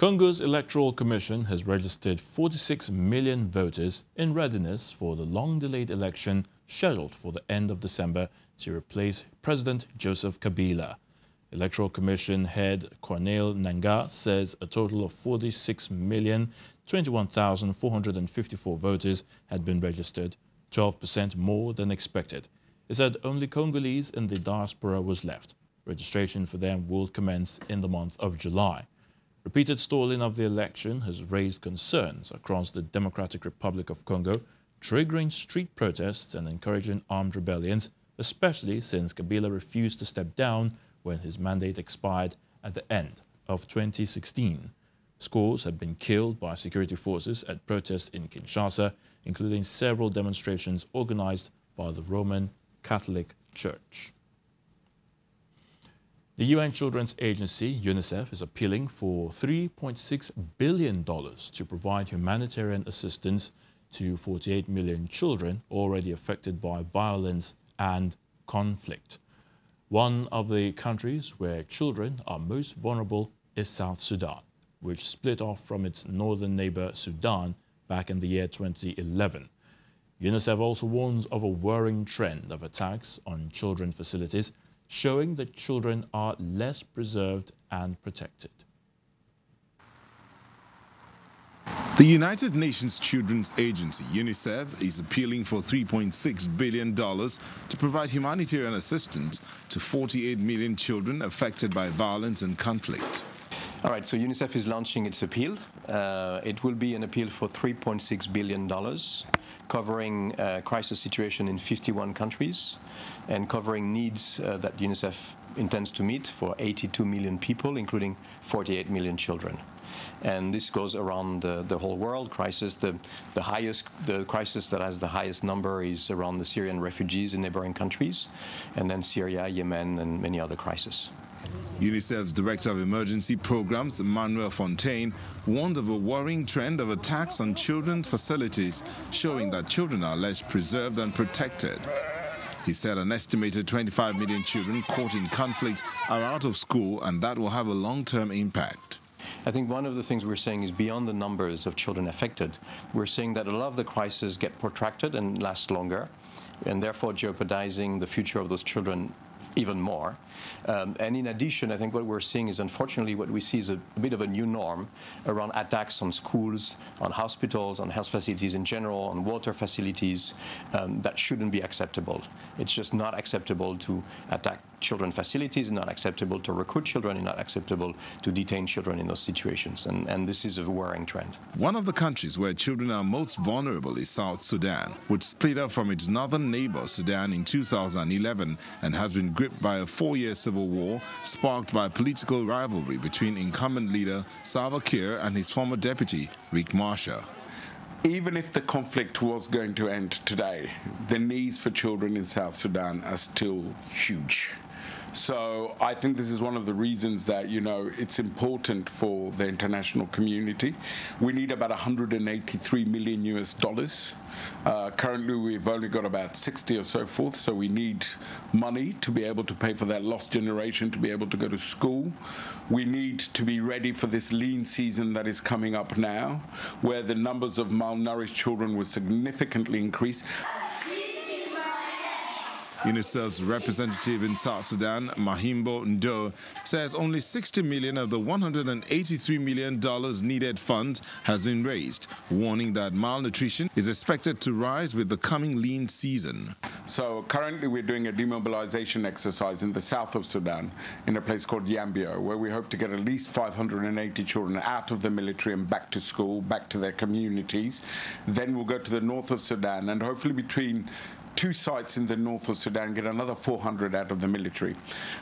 Congo's Electoral Commission has registered 46 million voters in readiness for the long-delayed election scheduled for the end of December to replace President Joseph Kabila. Electoral Commission head Corneille Nangaa says a total of 46,021,454 voters had been registered, 12% more than expected. He said only Congolese in the diaspora was left. Registration for them will commence in the month of July. Repeated stalling of the election has raised concerns across the Democratic Republic of Congo, triggering street protests and encouraging armed rebellions, especially since Kabila refused to step down when his mandate expired at the end of 2016. Scores have been killed by security forces at protests in Kinshasa, including several demonstrations organized by the Roman Catholic Church. The UN Children's Agency, UNICEF, is appealing for $3.6 billion to provide humanitarian assistance to 48 million children already affected by violence and conflict. One of the countries where children are most vulnerable is South Sudan, which split off from its northern neighbor Sudan back in the year 2011. UNICEF also warns of a worrying trend of attacks on children's facilities, showing that children are less preserved and protected. The United Nations Children's Agency, UNICEF, is appealing for $3.6 billion to provide humanitarian assistance to 48 million children affected by violence and conflict. All right, so UNICEF is launching its appeal. It will be an appeal for $3.6 billion, covering crisis situation in 51 countries and covering needs that UNICEF intends to meet for 82 million people, including 48 million children. And this goes around the whole world. Crisis, the crisis that has the highest number is around the Syrian refugees in neighboring countries, and then Syria, Yemen, and many other crises. UNICEF's Director of Emergency Programs, Emmanuel Fontaine, warned of a worrying trend of attacks on children's facilities, showing that children are less preserved and protected. He said an estimated 25 million children caught in conflict are out of school, and that will have a long-term impact. I think one of the things we're saying is beyond the numbers of children affected, we're saying that a lot of the crises get protracted and last longer, and therefore jeopardizing the future of those children even more. And in addition, I think what we're seeing is, unfortunately, what we see is a bit of a new norm around attacks on schools, on hospitals, on health facilities in general, on water facilities, that shouldn't be acceptable. It's just not acceptable to attack children facilities, not acceptable to recruit children, and not acceptable to detain children in those situations. And this is a worrying trend. One of the countries where children are most vulnerable is South Sudan, which split up from its northern neighbor Sudan in 2011 and has been gripped by a 4-year civil war sparked by political rivalry between incumbent leader Salva Kiir and his former deputy, Riek Machar. Even if the conflict was going to end today, the needs for children in South Sudan are still huge. So I think this is one of the reasons that, it's important for the international community. We need about $183 million US. Currently, we've only got about 60 or so forth, so we need money to be able to pay for that lost generation, to be able to go to school. We need to be ready for this lean season that is coming up now, where the numbers of malnourished children will significantly increase. UNICEF's representative in South Sudan, Mahimbo Ndo, says only $60 million of the $183 million needed fund has been raised, warning that malnutrition is expected to rise with the coming lean season. So currently we're doing a demobilization exercise in the south of Sudan in a place called Yambio, where we hope to get at least 580 children out of the military and back to school, back to their communities. Then we'll go to the north of Sudan, and hopefully between 2 sites in the north of Sudan, get another 400 out of the military.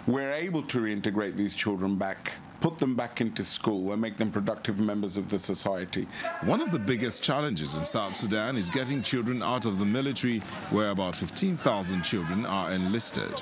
We're able to reintegrate these children back, put them back into school, and make them productive members of the society. One of the biggest challenges in South Sudan is getting children out of the military, where about 15,000 children are enlisted.